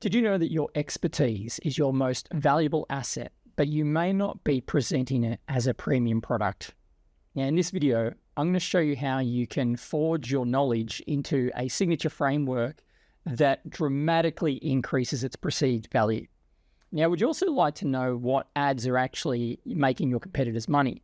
Did you know that your expertise is your most valuable asset, but you may not be presenting it as a premium product? Now, in this video, I'm going to show you how you can forge your knowledge into a signature framework that dramatically increases its perceived value. Now, would you also like to know what ads are actually making your competitors money?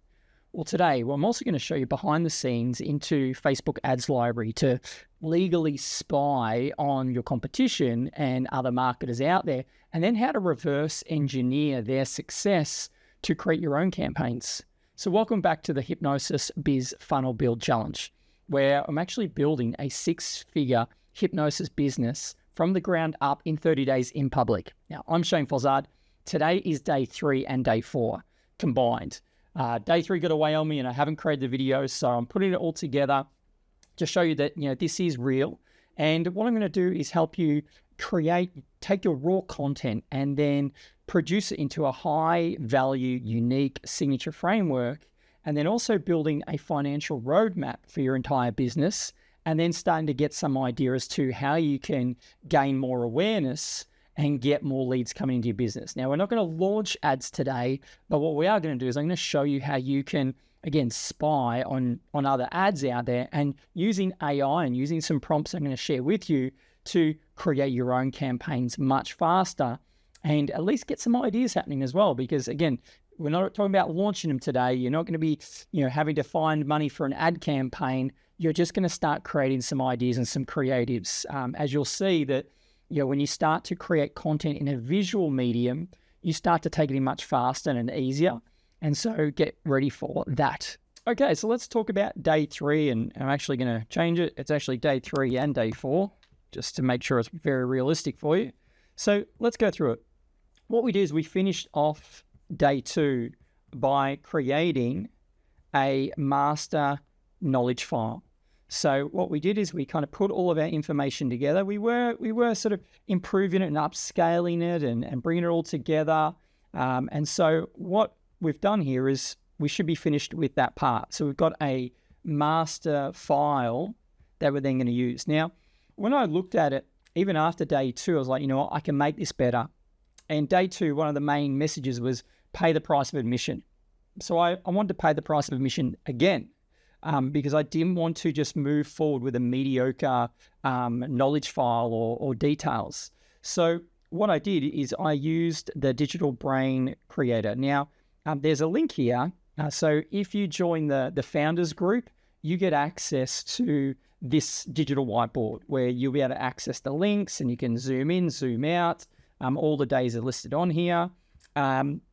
Well, today, I'm also going to show you behind the scenes into Facebook ads library to legally spy on your competition and other marketers out there, and then how to reverse engineer their success to create your own campaigns. So welcome back to the Hypnosis Biz Funnel Build Challenge, where I'm actually building a 6-figure hypnosis business from the ground up in 30 days in public. Now, I'm Shane Fozzard. Today is day 3 and day 4 combined. Day 3 got away on me and I haven't created the video, so I'm putting it all together to show you that, this is real. And what I'm going to do is help you take your raw content and then produce it into a high value, unique signature framework, and then also building a financial roadmap for your entire business, and then starting to get some idea as to how you can gain more awareness and get more leads coming into your business. Now, we're not going to launch ads today, but what we are going to do is I'm going to show you how you can, again, spy on other ads out there, and using AI and using some prompts I'm going to share with you to create your own campaigns much faster and at least get some ideas happening as well. Because again, we're not talking about launching them today. You're not going to be, having to find money for an ad campaign. You're just going to start creating some ideas and some creatives. As you'll see that, when you start to create content in a visual medium, you start to take it in much faster and easier. And so get ready for that. Okay, so let's talk about day 3, and I'm actually going to change it. It's actually day 3 and day 4, just to make sure it's very realistic for you. So let's go through it. What we did is we finished off day 2 by creating a master knowledge file. So what we did is we kind of put all of our information together. We were sort of improving it and upscaling it and bringing it all together. And so what we've done here is we should be finished with that part. So we've got a master file that we're then going to use. Now, when I looked at it, even after day 2, I was like, I can make this better. And day 2, one of the main messages was pay the price of admission. So I wanted to pay the price of admission again. Because I didn't want to just move forward with a mediocre knowledge file or details. So what I did is I used the Digital Brain Creator. Now, there's a link here. So if you join the founders group, you get access to this digital whiteboard where you'll be able to access the links and you can zoom in, zoom out. All the days are listed on here.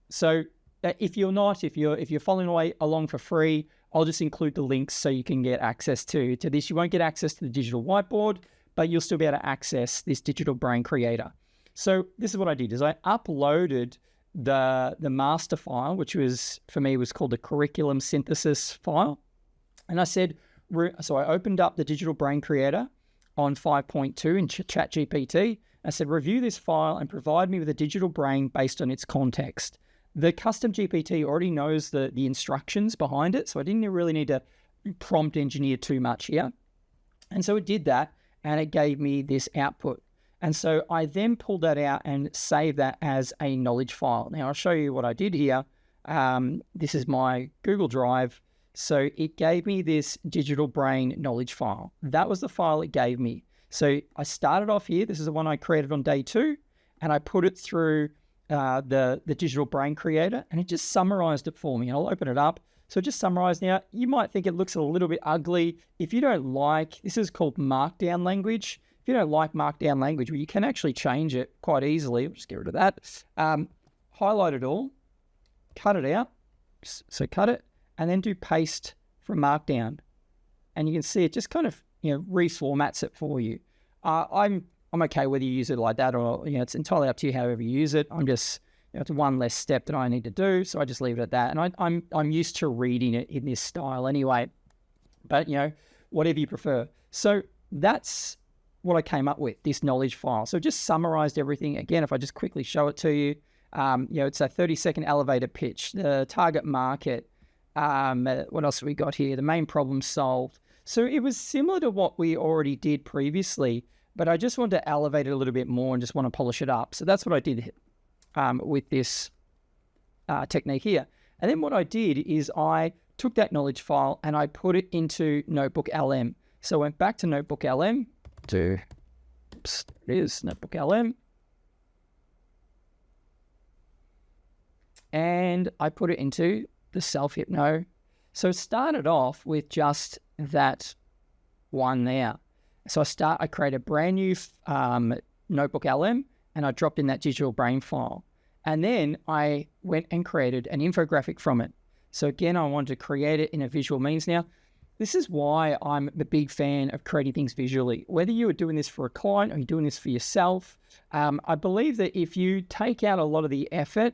So if you're following along for free, I'll just include the links so you can get access to this. You won't get access to the digital whiteboard, but you'll still be able to access this Digital Brain Creator. So this is what I did, is I uploaded the master file, which was called the curriculum synthesis file. And I said, so I opened up the Digital Brain Creator on 5.2 in Chat GPT. I said, review this file and provide me with a digital brain based on its context. The custom GPT already knows the instructions behind it, so I didn't really need to prompt engineer too much here. And so it did that, and it gave me this output. And so I then pulled that out and saved that as a knowledge file. Now I'll show you what I did here. This is my Google Drive. So it gave me this Digital Brain knowledge file. That was the file it gave me. So I started off here. This is the one I created on day 2, and I put it through the Digital Brain Creator, and it just summarized it for me. I'll open it up. So just summarize. Now, you might think it looks a little bit ugly. If you don't like, this is called markdown language. If you don't like markdown language, well, you can actually change it quite easily. I'll just get rid of that. Highlight it all, cut it out. So cut it, and then do paste from markdown. And you can see it just kind of, reformats it for you. I'm okay whether you use it like that or, it's entirely up to you however you use it. I'm just, it's one less step that I need to do. So I just leave it at that. And I'm used to reading it in this style anyway, but whatever you prefer. So that's what I came up with, this knowledge file. So just summarized everything. Again, if I just quickly show it to you, it's a 30-second elevator pitch, the target market. What else have we got here? The main problem solved. So it was similar to what we already did previously, but I just want to elevate it a little bit more and just want to polish it up. So that's what I did with this technique here. And then what I did is I took that knowledge file and I put it into Notebook LM. So I went back to Notebook LM to, oops, there it is, Notebook LM. And I put it into the self-hypno. So it started off with just that one there. So I create a brand new Notebook LM and I dropped in that digital brain file. And then I went and created an infographic from it. So again, I wanted to create it in a visual means. Now, this is why I'm the big fan of creating things visually. Whether you are doing this for a client or you're doing this for yourself, I believe that if you take out a lot of the effort,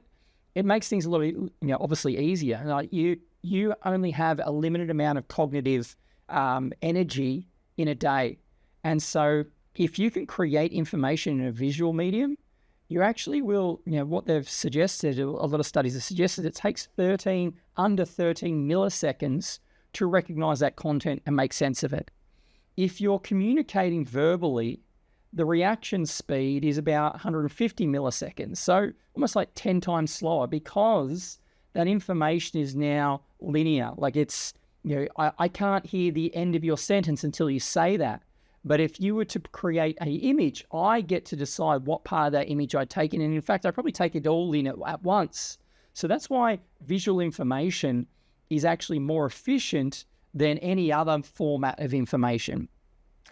it makes things a lot, obviously easier. Like you only have a limited amount of cognitive energy in a day. And so if you can create information in a visual medium, you actually will, what they've suggested, a lot of studies have suggested it takes under 13 milliseconds to recognize that content and make sense of it. If you're communicating verbally, the reaction speed is about 150 milliseconds. So almost like 10 times slower because that information is now linear. Like it's, I can't hear the end of your sentence until you say that. But if you were to create an image, I get to decide what part of that image I take in. And in fact, I probably take it all in at once. So that's why visual information is actually more efficient than any other format of information.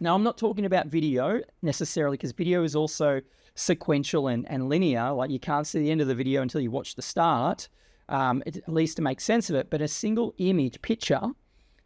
Now, I'm not talking about video necessarily because video is also sequential and linear. Like you can't see the end of the video until you watch the start, at least to make sense of it. But a single image picture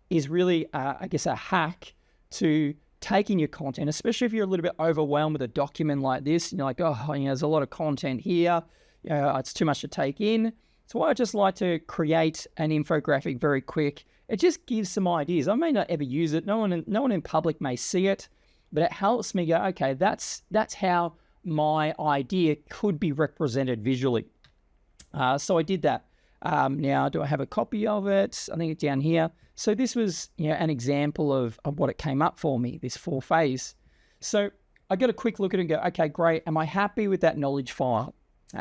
is really, I guess, a hack to taking your content, especially if you're a little bit overwhelmed with a document like this, and you're like, oh, there's a lot of content here. It's too much to take in. So I just like to create an infographic very quick. It just gives some ideas. I may not ever use it. No one in public may see it, but it helps me go, okay, that's how my idea could be represented visually. So I did that. Now, do I have a copy of it? I think it's down here. So this was an example of what it came up for me, this 4-phase. So I got a quick look at it and go, okay, great. Am I happy with that knowledge file?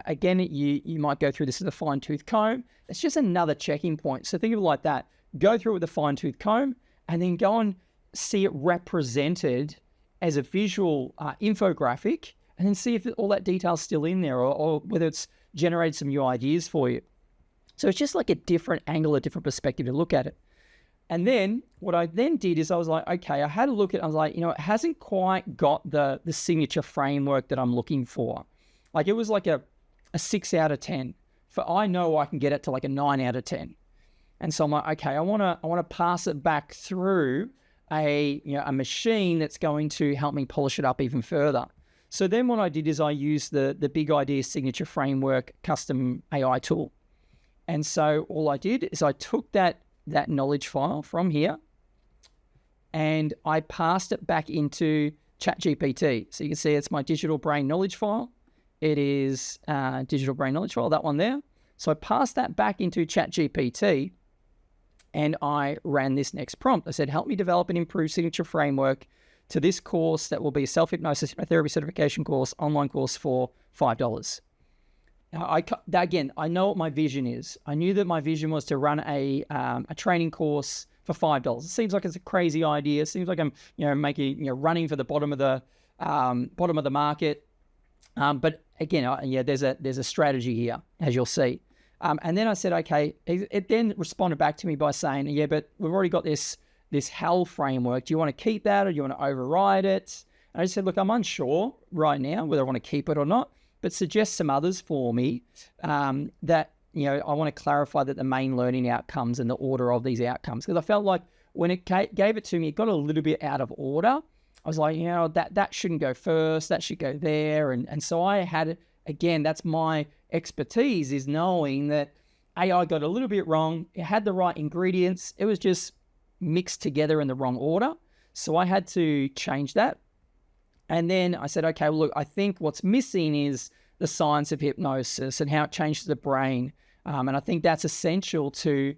Again, you might go through this with a fine-tooth comb. It's just another checking point. So think of it like that. Go through it with a fine-tooth comb and then go and see it represented as a visual infographic and then see if all that detail's still in there or whether it's generated some new ideas for you. So it's just like a different angle, a different perspective to look at it. And then what I then did is I was like, okay, I had a look at it. I was like, it hasn't quite got the signature framework that I'm looking for. Like it was like a 6 out of 10. I know I can get it to like a 9 out of 10. And so I'm like, okay, I want to pass it back through a machine that's going to help me polish it up even further. So then what I did is I used the Big Idea Signature Framework custom AI tool. And so all I did is I took that knowledge file from here and I passed it back into ChatGPT. So you can see it's my digital brain knowledge file. It is digital brain knowledge file, that one there. So I passed that back into ChatGPT and I ran this next prompt. I said, help me develop and improve signature framework to this course that will be a self-hypnosis hypnotherapy certification course, online course for $5. Now, again, I know what my vision is. I knew that my vision was to run a training course for $5. It seems like it's a crazy idea. It seems like I'm, running for the bottom of the market. But again, there's a strategy here, as you'll see. And then I said, okay. It then responded back to me by saying, yeah, but we've already got this HELL framework. Do you want to keep that or do you want to override it? And I said, look, I'm unsure right now whether I want to keep it or not, but suggest some others for me that, I want to clarify that the main learning outcomes and the order of these outcomes. Because I felt like when it gave it to me, it got a little bit out of order. I was like, that shouldn't go first. That should go there. And so I had, again, that's my expertise, is knowing that AI got a little bit wrong. It had the right ingredients. It was just mixed together in the wrong order. So I had to change that. And then I said, okay, well, look, I think what's missing is the science of hypnosis and how it changes the brain. And I think that's essential to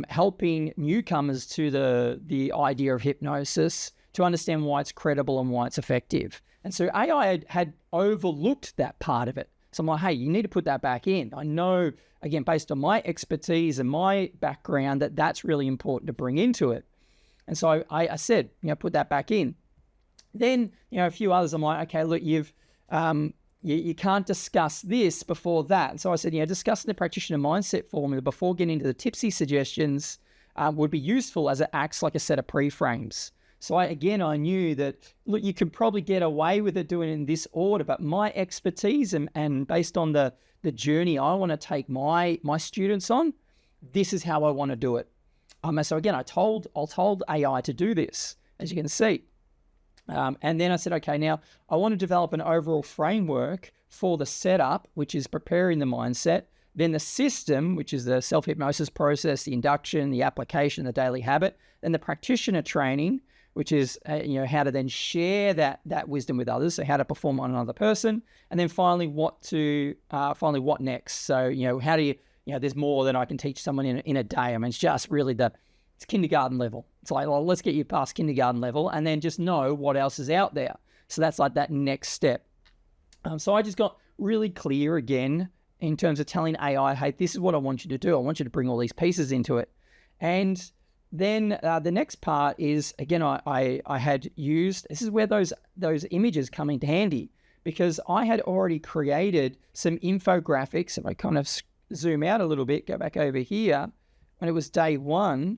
helping newcomers to the idea of hypnosis to understand why it's credible and why it's effective. And so AI had overlooked that part of it. So I'm like, hey, you need to put that back in. I know, again, based on my expertise and my background, that that's really important to bring into it. And so I said, put that back in. Then, a few others, I'm like, okay, look, you can't discuss this before that. And so I said, discussing the practitioner mindset formula before getting into the tipsy suggestions would be useful as it acts like a set of pre-frames. So I knew that, look, you could probably get away with it doing it in this order, but my expertise and based on the journey I want to take my students on, this is how I want to do it. So again, I told AI to do this, as you can see. And then I said, okay, now I want to develop an overall framework for the setup, which is preparing the mindset, then the system, which is the self-hypnosis process, the induction, the application, the daily habit, then the practitioner training, which is, how to then share that wisdom with others. So how to perform on another person. And then finally, what next? So, how do you, there's more than I can teach someone in a day. I mean, it's just really it's kindergarten level. It's like, well, let's get you past kindergarten level and then just know what else is out there. So that's like that next step. So I just got really clear again in terms of telling AI, hey, this is what I want you to do. I want you to bring all these pieces into it. And then the next part is, again, I had used, this is where those images come into handy, because I had already created some infographics. If I kind of zoom out a little bit, go back over here, when it was day one,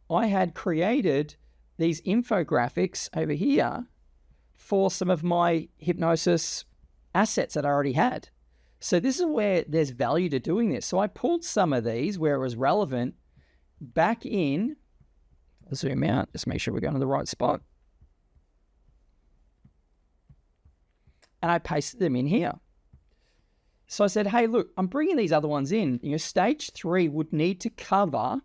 I had created these infographics over here for some of my hypnosis assets that I already had. So this is where there's value to doing this. So I pulled some of these where it was relevant back in. I'll zoom out, just make sure we're going to the right spot. And I pasted them in here. So I said, hey, look, I'm bringing these other ones in. Stage 3 would need to cover,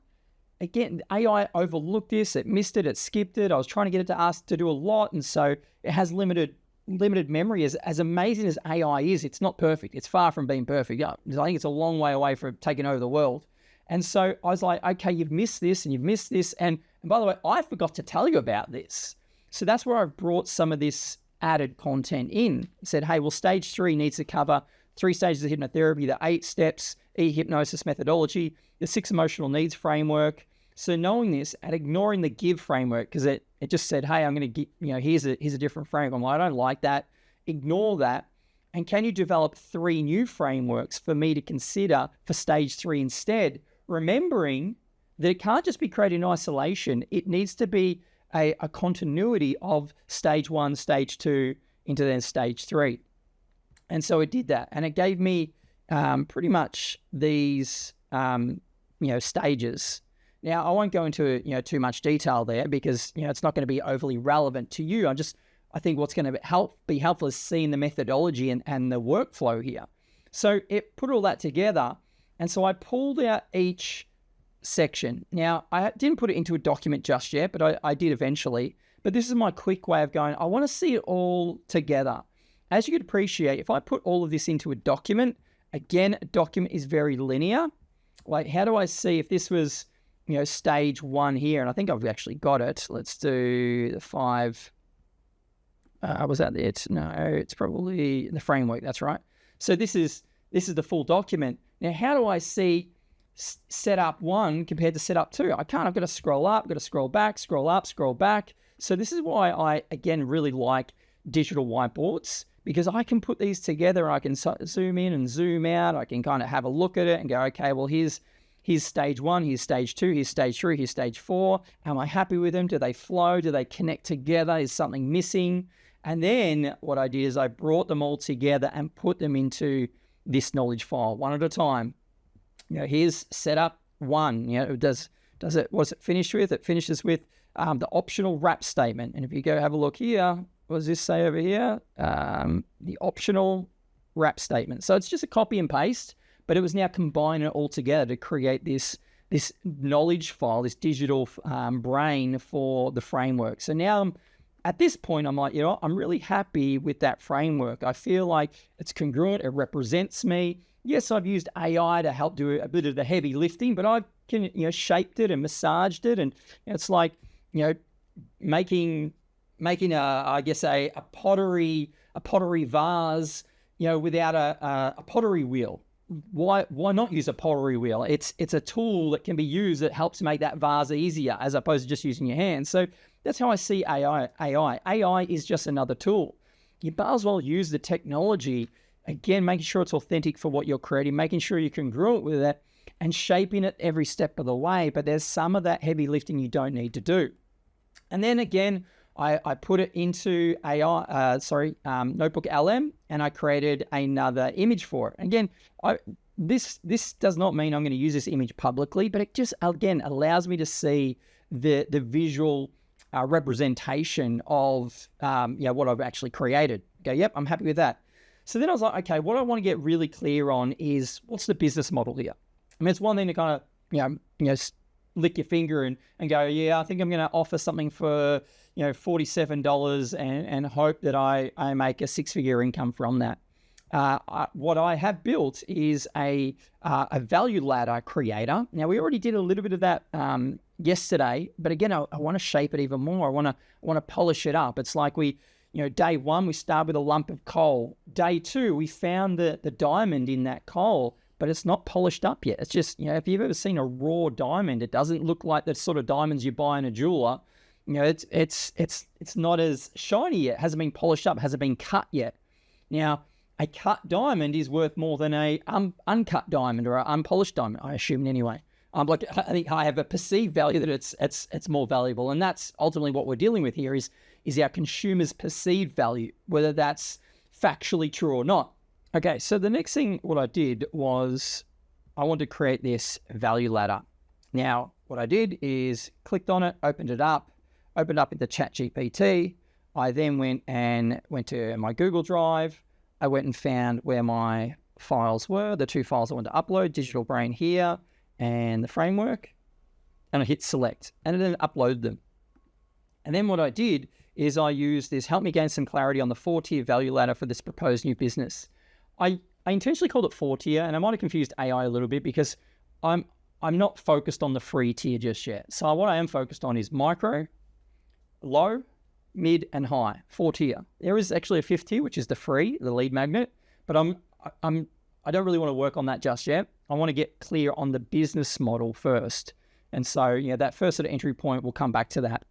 again, AI overlooked this, it missed it, it skipped it. I was trying to get it to ask to do a lot. And so it has limited memory. As amazing as AI is, it's not perfect. It's far from being perfect. I think it's a long way away from taking over the world. And so I was like, okay, you've missed this and you've missed this. And by the way, I forgot to tell you about this. So that's where I've brought some of this added content in. I said, hey, well, stage 3 needs to cover 3 stages of hypnotherapy, the 8 steps, hypnosis methodology, the 6 emotional needs framework. So knowing this and ignoring the give framework, because it just said, hey, I'm going to get, here's a different framework. I'm like, I don't like that. Ignore that. And can you develop 3 new frameworks for me to consider for stage 3 instead? Remembering that it can't just be created in isolation. It needs to be a continuity of stage 1, stage 2 into then stage 3. And so it did that. And it gave me pretty much these, stages. Now, I won't go into, too much detail there because, it's not going to be overly relevant to you. I think what's going to be helpful is seeing the methodology and the workflow here. So it put all that together. And so I pulled out each section. Now, I didn't put it into a document just yet, but I did eventually. But this is my quick way of going, I want to see it all together. As you could appreciate, if I put all of this into a document, again, a document is very linear. Like, how do I see if this was, stage 1 here? And I think I've actually got it. Let's do the 5. Was that it? No, it's probably the framework. That's right. So this is the full document. Now, how do I see setup 1 compared to setup 2? I can't. I've got to scroll up, I've got to scroll back, scroll up, scroll back. So this is why I, again, really like digital whiteboards, because I can put these together. I can zoom in and zoom out. I can kind of have a look at it and go, okay, well, here's stage 1, here's stage 2, here's stage 3, here's stage 4. Am I happy with them? Do they flow? Do they connect together? Is something missing? And then what I did is I brought them all together and put them into this knowledge file, one at a time. Here's setup 1. Does it? What's it finished with? It finishes with the optional wrap statement. And if you go have a look here, what does this say over here? The optional wrap statement. So it's just a copy and paste, but it was now combining it all together to create this knowledge file, this digital brain for the framework. So now at this point, I'm like, I'm really happy with that framework. I feel like it's congruent. It represents me. Yes, I've used AI to help do a bit of the heavy lifting, but I've shaped it and massaged it. And it's like, making making a pottery vase, without a pottery wheel. Why not use a pottery wheel? It's a tool that can be used that helps make that vase easier as opposed to just using your hands. So that's how I see AI. AI is just another tool. You might as well use the technology, again, making sure it's authentic for what you're creating, making sure you can grow it with it and shaping it every step of the way. But there's some of that heavy lifting you don't need to do. And then again, I put it into Notebook LM, and I created another image for it. Again, this does not mean I'm going to use this image publicly, but it just, again, allows me to see the visual representation of what I've actually created. Go, yep, I'm happy with that. So then I was like, okay, what I want to get really clear on is what's the business model here? I mean, it's one thing to kind of, lick your finger and go, yeah, I think I'm going to offer something for, $47 and hope that I make a six-figure income from that. What I have built is a value ladder creator. Now, we already did a little bit of that yesterday, but again, I want to shape it even more. I want to polish it up. It's like day one, we start with a lump of coal. Day two, we found the diamond in that coal, but it's not polished up yet. It's just, if you've ever seen a raw diamond, it doesn't look like the sort of diamonds you buy in a jeweler. It's not as shiny yet. It hasn't been polished up, hasn't been cut yet. Now, a cut diamond is worth more than a uncut diamond or an unpolished diamond, I assume anyway. I think I have a perceived value that it's more valuable, and that's ultimately what we're dealing with here is our consumers' perceived value, whether that's factually true or not. Okay, so the next thing what I did was I wanted to create this value ladder. Now, what I did is clicked on it, opened it up into ChatGPT. I then went to my Google Drive. I went and found where my files were, the two files I wanted to upload, Digital Brain here and the framework, and I hit select and then upload them. And then what I did is I used this, help me gain some clarity on the 4-tier value ladder for this proposed new business. I intentionally called it 4-tier, and I might have confused AI a little bit because I'm not focused on the free tier just yet. So what I am focused on is micro, low, mid, and high, 4-tier. There is actually a 5th tier, which is the free, the lead magnet, but I don't really want to work on that just yet. I want to get clear on the business model first. And so, that first sort of entry point, we'll come back to that.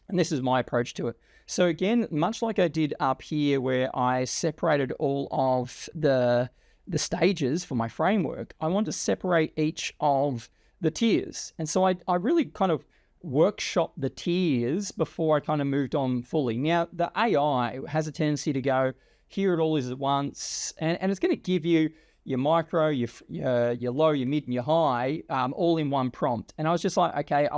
And this is my approach to it. So again, much like I did up here where I separated all of the stages for my framework, I want to separate each of the tiers. And so I really kind of workshop the tiers before I kind of moved on fully. Now, the AI has a tendency to go, here it all is at once, and it's going to give you your micro, your low, your mid, and your high, all in one prompt. And I was just like, okay,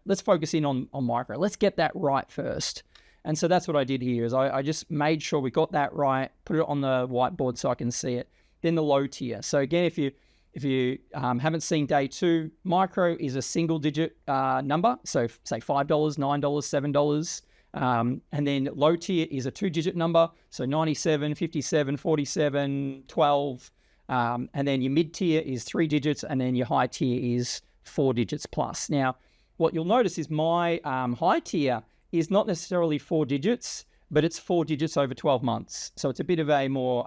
let's focus in on micro. Let's get that right first. And so that's what I did here is I just made sure we got that right, put it on the whiteboard so I can see it. Then the low tier. So again, if you haven't seen day 2, micro is a single digit number. So say $5, $9, $7. And then low tier is a 2-digit number. So 97, 57, 47, 12. And then your mid tier is 3 digits. And then your high tier is 4 digits plus. Now, what you'll notice is my high tier is not necessarily 4 digits, but it's 4 digits over 12 months. So it's a bit of a more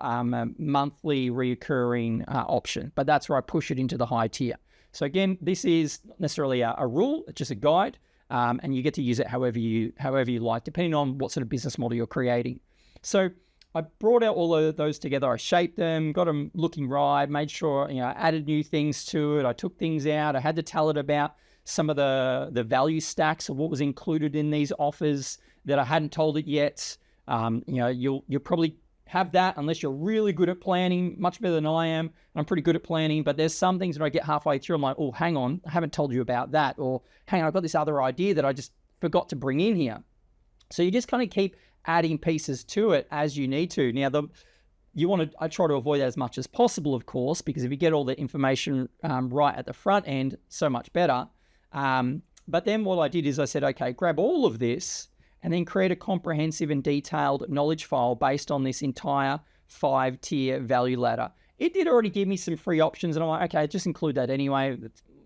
monthly reoccurring option, but that's where I push it into the high tier. So again, this is not necessarily a rule, it's just a guide, and you get to use it however you like, depending on what sort of business model you're creating. So I brought out all of those together. I shaped them, got them looking right, made sure, I added new things to it. I took things out. I had to tell it about some of the value stacks of what was included in these offers that I hadn't told it yet. You'll probably have that unless you're really good at planning, much better than I am. I'm pretty good at planning, but there's some things that I get halfway through, I'm like, oh, hang on, I haven't told you about that. Or hang on, I've got this other idea that I just forgot to bring in here. So you just kind of keep adding pieces to it as you need to. Now, I try to avoid that as much as possible, of course, because if you get all the information right at the front end, so much better. But then what I did is I said, okay, grab all of this and then create a comprehensive and detailed knowledge file based on this entire 5-tier value ladder. It did already give me some free options, and I'm like, okay, just include that anyway.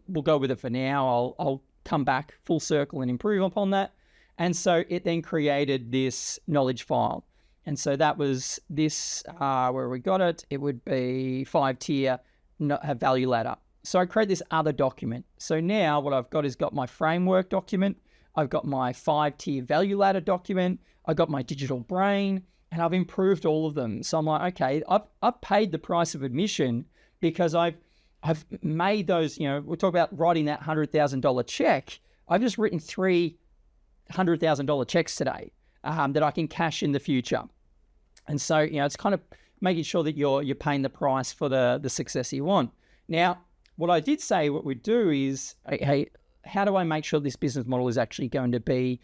We'll go with it for now. I'll come back full circle and improve upon that. And so it then created this knowledge file. And so that was this, where we got it, it would be 5-tier value ladder. So I create this other document. So now what I've got is got my framework document, I've got my 5-tier value ladder document, I've got my digital brain, and I've improved all of them. So I'm like, okay, I've paid the price of admission because I've made those, we'll talk about writing that $100,000 check. I've just written 3 $100,000 checks today that I can cash in the future. And so, it's kind of making sure that you're paying the price for the success you want. Now, what I did say what we'd do is, hey, how do I make sure this business model is actually going to be,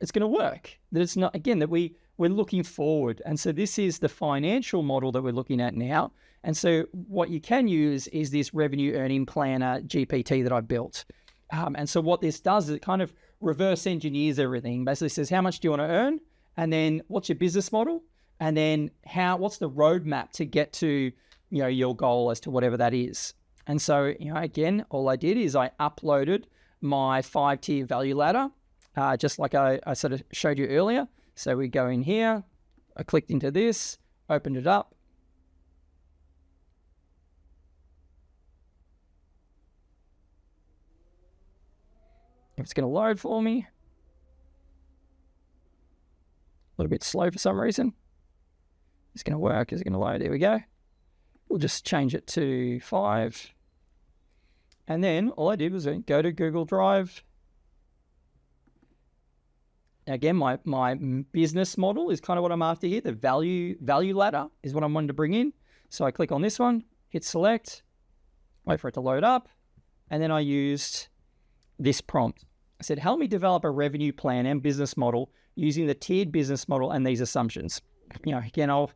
it's going to work? That it's not, again, that we're looking forward. And so this is the financial model that we're looking at now. And so what you can use is this revenue earning planner GPT that I built. And so what this does is it kind of reverse engineers everything. Basically says, how much do you want to earn? And then what's your business model? And then what's the roadmap to get to, your goal as to whatever that is. And so, again, all I did is I uploaded my 5-tier value ladder, just like I sort of showed you earlier. So we go in here, I clicked into this, opened it up. If it's going to load for me. A little bit slow for some reason. It's going to work. Is it going to load? There we go. We'll just change it to 5. And then all I did was go to Google Drive. Again, my business model is kind of what I'm after here. The value ladder is what I'm wanting to bring in. So I click on this one, hit select, wait for it to load up. And then I used this prompt. I said, help me develop a revenue plan and business model using the tiered business model and these assumptions. Again, I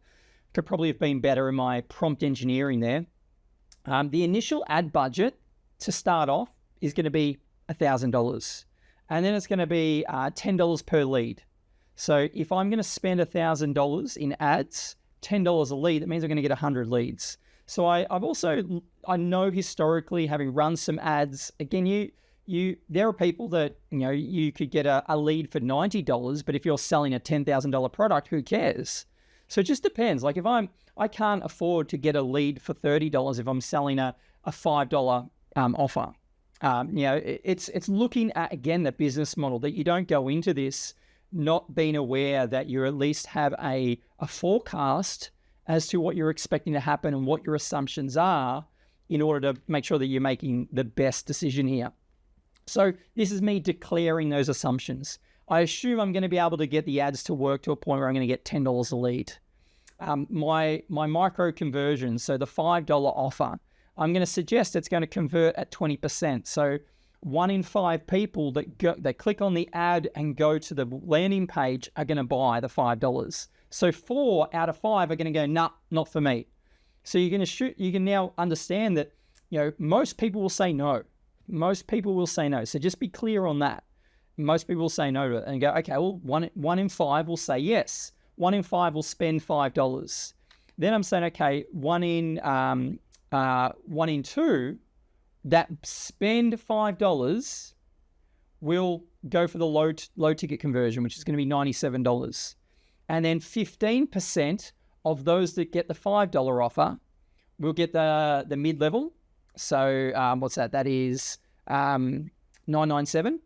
could probably have been better in my prompt engineering there. The initial ad budget to start off is going to be $1,000. And then it's going to be $10 per lead. So if I'm going to spend $1,000 in ads, $10 a lead, that means I'm going to get 100 leads. So I know historically, having run some ads, again, there are people that, you could get a lead for $90, but if you're selling a $10,000 product, who cares? So it just depends. Like I can't afford to get a lead for $30 if I'm selling a $5 offer. It's looking at, again, the business model, that you don't go into this not being aware that you at least have a forecast as to what you're expecting to happen and what your assumptions are in order to make sure that you're making the best decision here. So this is me declaring those assumptions. I assume I'm going to be able to get the ads to work to a point where I'm going to get $10 a lead. My micro conversion, so the $5 offer, I'm going to suggest it's going to convert at 20%. So 1 in 5 people that click on the ad and go to the landing page are going to buy the $5. So 4 out of 5 are going to go, nah, not for me. So you can now understand that, most people will say no. Most people will say no. So just be clear on that. Most people will say no to it and go, okay, well, one in 5 will say yes. 1 in 5 will spend $5. Then I'm saying, okay, 1 in 2 that spend $5 will go for the low ticket conversion, which is going to be $97. And then 15% of those that get the $5 offer will get the mid-level. So what's that? That is $997.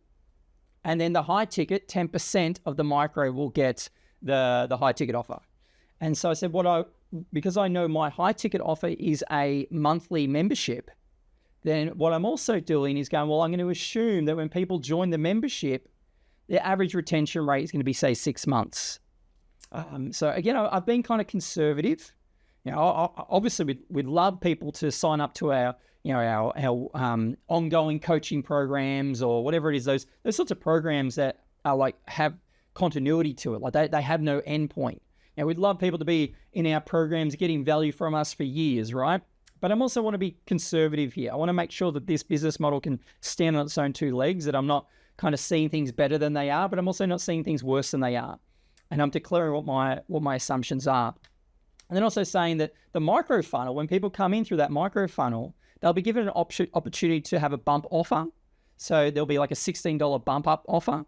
And then the high ticket, 10% of the micro will get the high ticket offer. And so I said, because I know my high ticket offer is a monthly membership, then what I'm also doing is going, well, I'm going to assume that when people join the membership, their average retention rate is going to be, say, 6 months. So again, I've been kind of conservative. Obviously we'd love people to sign up to our ongoing coaching programs or whatever it is, those sorts of programs that are like have continuity to it. Like they have no end point. We'd love people to be in our programs getting value from us for years, right? But I also want to be conservative here. I want to make sure that this business model can stand on its own 2 legs, that I'm not kind of seeing things better than they are, but I'm also not seeing things worse than they are. And I'm declaring what my assumptions are. And then also saying that the micro funnel, when people come in through that micro funnel, they'll be given an opportunity to have a bump offer. So there'll be like a $16 bump up offer.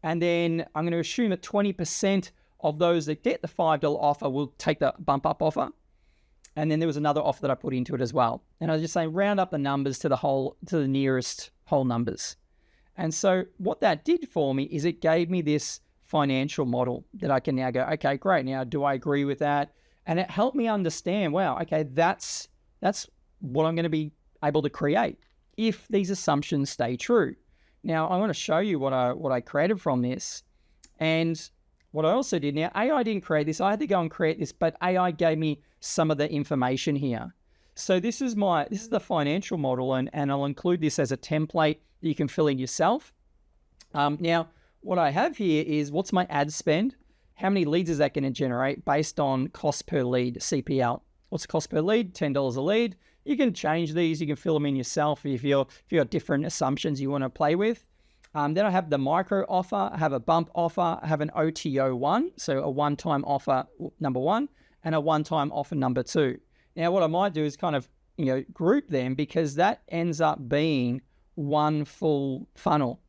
And then I'm going to assume that 20% of those that get the $5 offer will take the bump up offer. And then there was another offer that I put into it as well. And I was just saying, round up the numbers to the nearest whole numbers. And so what that did for me is it gave me this financial model that I can now go, okay, great. Now, do I agree with that? And it helped me understand, wow, okay, that's what I'm going to be able to create if these assumptions stay true. Now, I want to show you what I created from this. And what I also did, now AI didn't create this. I had to go and create this, but AI gave me some of the information here. So this is the financial model, and I'll include this as a template that you can fill in yourself. Now, what I have here is what's my ad spend? How many leads is that going to generate based on cost per lead, CPL? What's the cost per lead? $10 a lead. You can change these. You can fill them in yourself if you've got different assumptions you want to play with. Then I have the micro offer. I have a bump offer. I have an OTO one, so a one-time offer number one, and a one-time offer number two. Now, what I might do is kind of group them, because that ends up being one full funnel.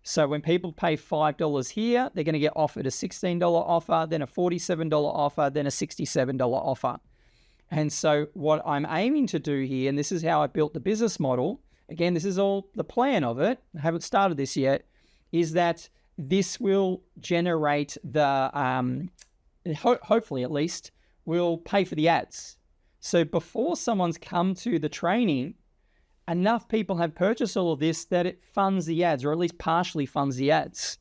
So when people pay $5 here, they're going to get offered a $16 offer, then a $47 offer, then a $67 offer. And so what I'm aiming to do here, and this is how I built the business model, again, this is all the plan of it, I haven't started this yet, is that this will generate the, hopefully at least, will pay for the ads. So before someone's come to the training, enough people have purchased all of this that it funds the ads, or at least partially funds the ads,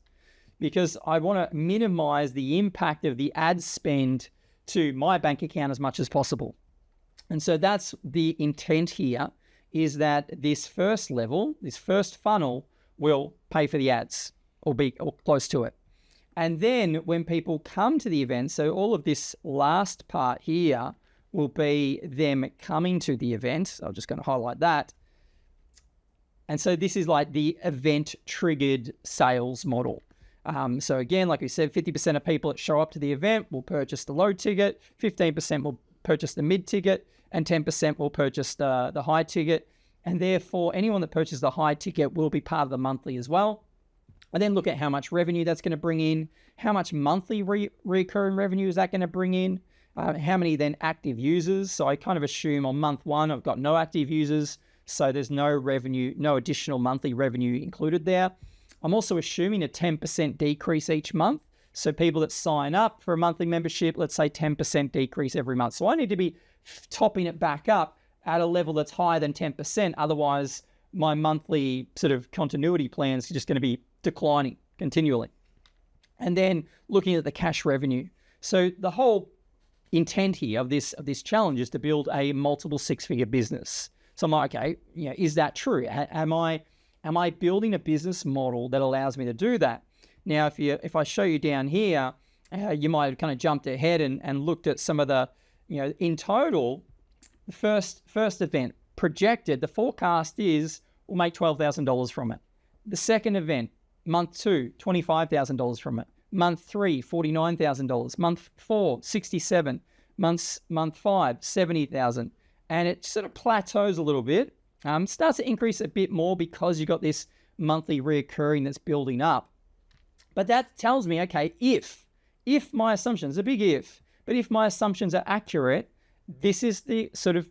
because I want to minimize the impact of the ad spend to my bank account as much as possible. And so that's the intent here, is that this first level, this first funnel, will pay for the ads or close to it. And then when people come to the event, so all of this last part here will be them coming to the event. I'm just going to highlight that. And so this is like the event triggered sales model. So again, like we said, 50% of people that show up to the event will purchase the low ticket, 15% will purchase the mid ticket, and 10% will purchase the high ticket. And therefore, anyone that purchases the high ticket will be part of the monthly as well. And then look at how much revenue that's going to bring in, how much monthly recurring revenue is that going to bring in, how many then active users. So I kind of assume on month one, I've got no active users. So there's no revenue, no additional monthly revenue included there. I'm also assuming a 10% decrease each month. So people that sign up for a monthly membership, let's say 10% decrease every month. So I need to be topping it back up at a level that's higher than 10%. Otherwise, my monthly sort of continuity plan is just going to be declining continually. And then looking at the cash revenue. So the whole intent here of this challenge is to build a multiple six-figure business. So I'm like, okay, is that true? Am I building a business model that allows me to do that? Now, if I show you down here, you might have kind of jumped ahead and looked at some of the, in total, the first event projected, the forecast is we'll make $12,000 from it. The second event, month 2, $25,000 from it. Month 3, $49,000. Month 4, $67,000. Month 5, $70,000. And it sort of plateaus a little bit. Starts to increase a bit more because you've got this monthly reoccurring that's building up. But that tells me, okay, if my assumptions, a big if, but if my assumptions are accurate, this is the sort of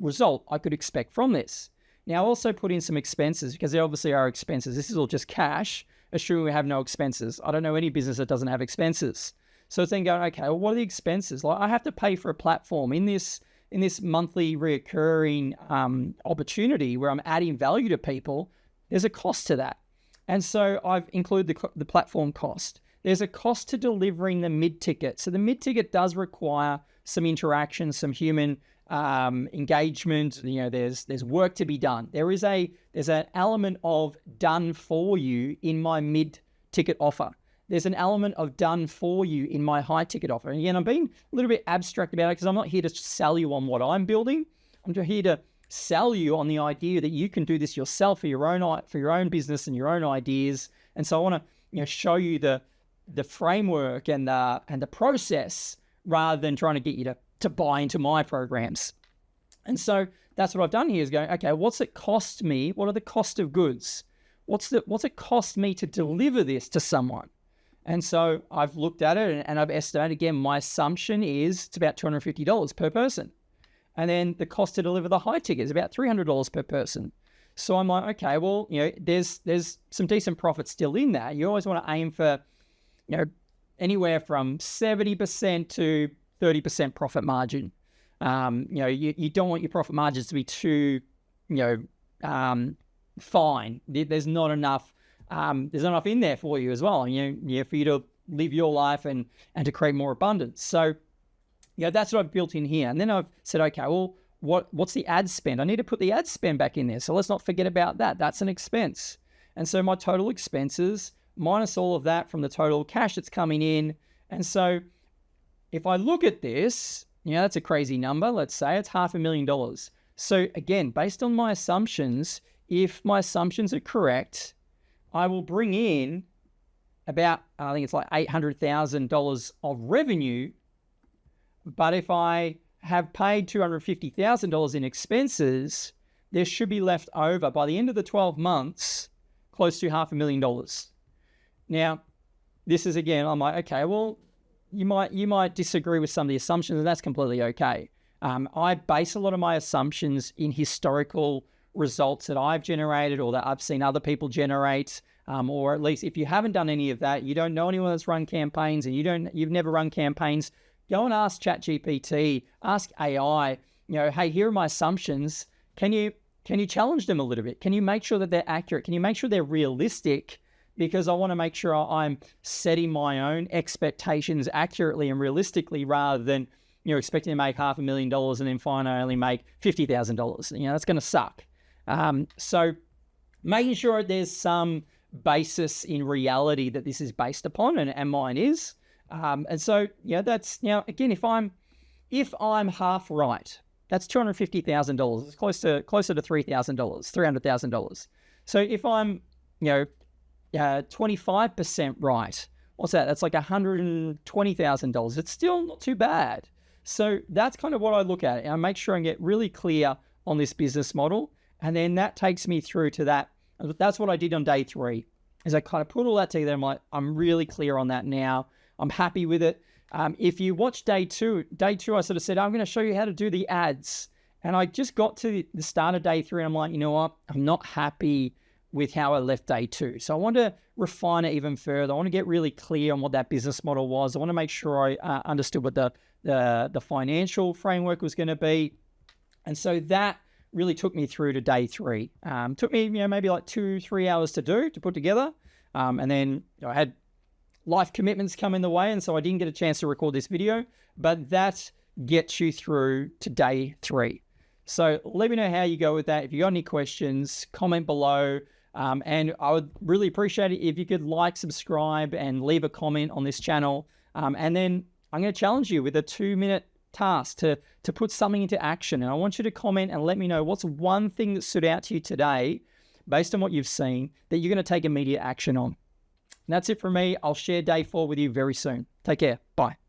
result I could expect from this. Now, I also put in some expenses, because there obviously are expenses. This is all just cash, assuming we have no expenses. I don't know any business that doesn't have expenses. So it's then going, okay, well, what are the expenses? Like, I have to pay for a platform in this monthly recurring opportunity where I'm adding value to people. There's a cost to that. And so I've included the platform cost. There's a cost to delivering the mid-ticket. So the mid-ticket does require some interaction, some human engagement. There's work to be done. There's an element of done for you in my mid-ticket offer. There's an element of done for you in my high ticket offer. And again, I'm being a little bit abstract about it because I'm not here to sell you on what I'm building. I'm here to sell you on the idea that you can do this yourself for your own business and your own ideas. And so I want to show you the framework and the process rather than trying to get you to buy into my programs. And so that's what I've done here is going, okay, what's it cost me? What are the cost of goods? what's it cost me to deliver this to someone? And so I've looked at it and I've estimated, again, my assumption is it's about $250 per person. And then the cost to deliver the high ticket is about $300 per person. So I'm like, okay, well, there's some decent profit still in that. You always want to aim for, anywhere from 70% to 30% profit margin. You don't want your profit margins to be too, fine. There's not enough. There's not enough in there for you as well. For you to live your life and to create more abundance. So, that's what I've built in here. And then I've said, okay, well, what's the ad spend? I need to put the ad spend back in there. So let's not forget about that. That's an expense. And so my total expenses minus all of that from the total cash that's coming in. And so if I look at this, that's a crazy number. Let's say it's $500,000. So again, based on my assumptions, if my assumptions are correct, I will bring in about, I think it's like $800,000 of revenue. But if I have paid $250,000 in expenses, there should be left over by the end of the 12 months, close to $500,000. Now, this is again, I'm like, okay, well, you might disagree with some of the assumptions, and that's completely okay. I base a lot of my assumptions in historical results that I've generated or that I've seen other people generate, or at least if you haven't done any of that, you don't know anyone that's run campaigns and you've never run campaigns, go and ask ChatGPT, ask AI, hey, here are my assumptions. Can you challenge them a little bit? Can you make sure that they're accurate? Can you make sure they're realistic? Because I want to make sure I'm setting my own expectations accurately and realistically rather than, expecting to make $500,000 and then finally only make $50,000. That's going to suck. So making sure there's some basis in reality that this is based upon, and mine is. And so, that's, again, if I'm half right, that's $250,000. It's closer to $3,000, $300,000. So if I'm, 25% right, what's that? That's like $120,000. It's still not too bad. So that's kind of what I look at. And I make sure I get really clear on this business model. And then that takes me through to that. That's what I did on day 3, is I kind of put all that together. I'm like, I'm really clear on that now. I'm happy with it. If you watch day two, I sort of said, I'm going to show you how to do the ads. And I just got to the start of day 3 and I'm like, you know what? I'm not happy with how I left day 2. So I want to refine it even further. I want to get really clear on what that business model was. I want to make sure I understood what the financial framework was going to be. And so that really took me through to day 3. Took me, maybe like 2-3 hours to put together. And then I had life commitments come in the way, and so I didn't get a chance to record this video, but that gets you through to day 3. So let me know how you go with that. If you got any questions, comment below. And I would really appreciate it if you could like, subscribe, and leave a comment on this channel. And then I'm going to challenge you with a 2-minute task to put something into action. And I want you to comment and let me know what's one thing that stood out to you today based on what you've seen that you're going to take immediate action on. And that's it from me. I'll share day 4 with you very soon. Take care. Bye.